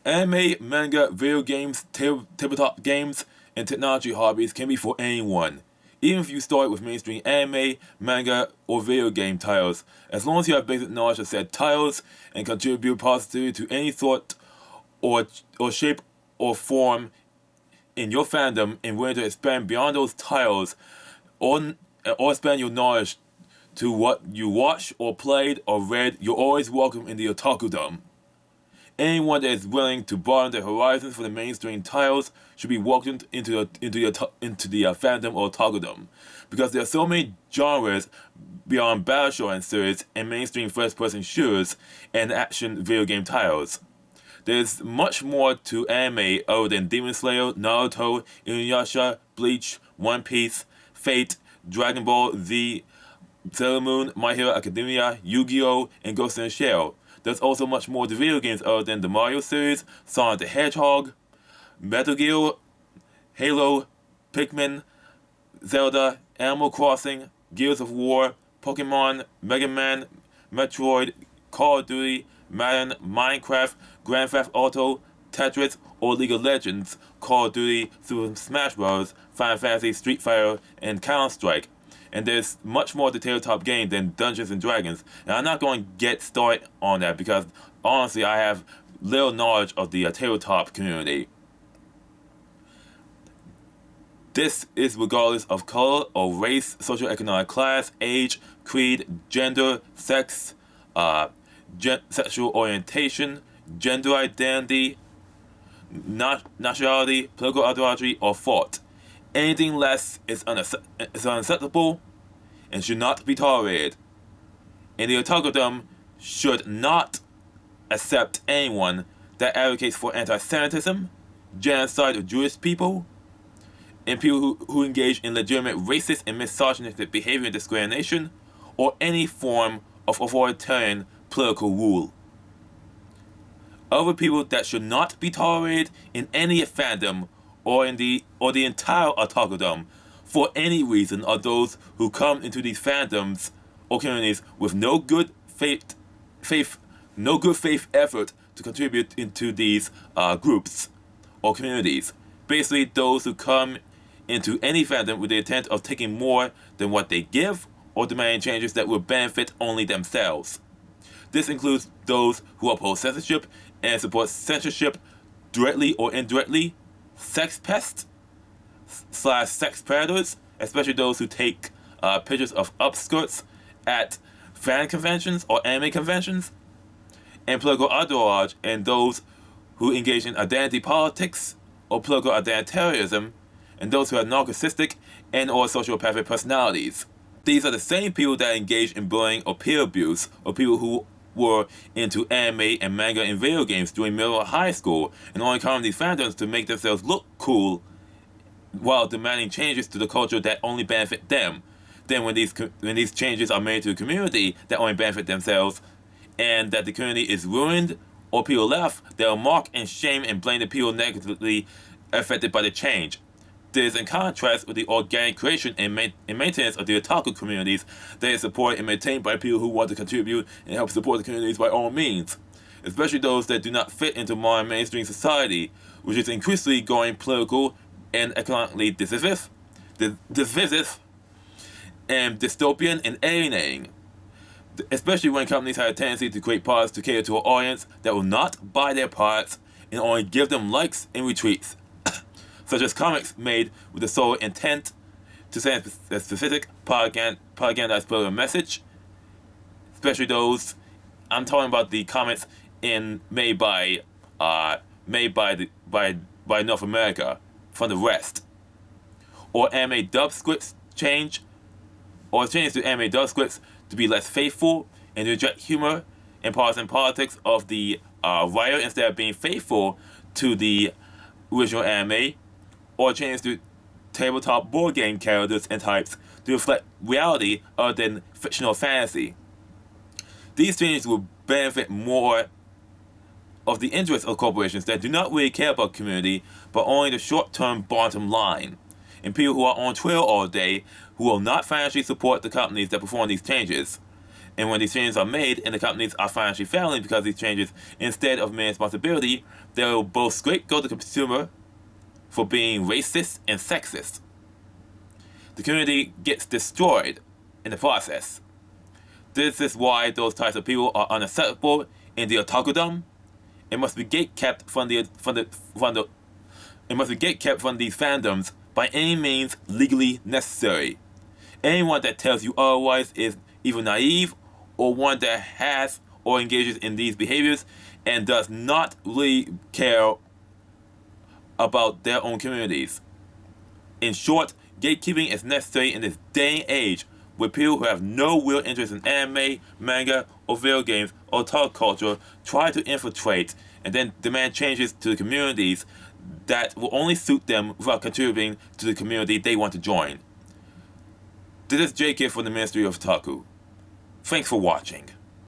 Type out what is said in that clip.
Anime, manga, video games, tabletop games, and technology hobbies can be for anyone. Even if you start with mainstream anime, manga, or video game titles, as long as you have basic knowledge of said titles and contribute positively to any thought or shape or form in your fandom and willing to expand beyond those titles or expand your knowledge to what you watched or played or read, you're always welcome in the Otakudom. Anyone that is willing to broaden their horizons for the mainstream titles should be welcomed into the fandom or Otakudom, because there are so many genres beyond battle shonen series and mainstream first-person shooters and action video game titles. There's much more to anime other than Demon Slayer, Naruto, Inuyasha, Bleach, One Piece, Fate, Dragon Ball Z, Sailor Moon, My Hero Academia, Yu-Gi-Oh!, and Ghost in the Shell. There's also much more to video games other than the Mario series, Sonic the Hedgehog, Metal Gear, Halo, Pikmin, Zelda, Animal Crossing, Gears of War, Pokemon, Mega Man, Metroid, Call of Duty, Madden, Minecraft, Grand Theft Auto, Tetris, or League of Legends, Call of Duty, Super Smash Bros., Final Fantasy, Street Fighter, and Counter-Strike. And there's much more to tabletop game than Dungeons and Dragons. And I'm not going to get started on that because honestly I have little knowledge of the tabletop community. This is regardless of color or race, socioeconomic class, age, creed, gender, sex, sexual orientation, gender identity, nationality, political ideology, or thought. Anything less is unacceptable and should not be tolerated. And the Otakudom should not accept anyone that advocates for anti-Semitism, genocide of Jewish people, and people who engage in legitimate racist and misogynistic behavior and discrimination, or any form of authoritarian political rule. Other people that should not be tolerated in any fandom or the entire Otakudom for any reason are those who come into these fandoms or communities with no good faith effort to contribute into these groups or communities. Basically, those who come into any fandom with the intent of taking more than what they give or demanding changes that will benefit only themselves. This includes those who oppose censorship and support censorship directly or indirectly, sex pests / sex predators, especially those who take pictures of upskirts at fan conventions or anime conventions, and political ideology, and those who engage in identity politics or political identitarianism, and those who have narcissistic and or sociopathic personalities. These are the same people that engage in bullying or peer abuse, or people who were into anime and manga and video games during middle or high school and only come to these fandoms to make themselves look cool while demanding changes to the culture that only benefit them. Then when these changes are made to the community that only benefit themselves and that the community is ruined or people left, they'll mock and shame and blame the people negatively affected by the change. This is in contrast with the organic creation and maintenance of the otaku communities that is supported and maintained by people who want to contribute and help support the communities by all means, especially those that do not fit into modern mainstream society, which is increasingly going political and economically divisive, and dystopian and alienating, especially when companies have a tendency to create products to cater to an audience that will not buy their products and only give them likes and retweets, such as comics made with the sole intent to send a specific propagandized political message, especially those I'm talking about the comics made by North America from the rest, or anime dub scripts change to anime dub scripts to be less faithful and to reject humor and partisan politics of the writer instead of being faithful to the original anime, or change to tabletop board game characters and types to reflect reality other than fictional fantasy. These changes will benefit more of the interests of corporations that do not really care about community, but only the short-term bottom line, and people who are on Twitter all day who will not financially support the companies that perform these changes. And when these changes are made and the companies are financially failing because of these changes, instead of making responsibility, they will both scapegoat the consumer for being racist and sexist. The community gets destroyed in the process. This is why those types of people are unacceptable in the otakudom. It must be gatekept from these fandoms by any means legally necessary. Anyone that tells you otherwise is either naive or one that has or engages in these behaviors and does not really care about their own communities. In short, gatekeeping is necessary in this day and age with people who have no real interest in anime, manga, or video games or otaku culture try to infiltrate and then demand changes to the communities that will only suit them without contributing to the community they want to join. This is JK from the Ministry of Otaku. Thanks for watching.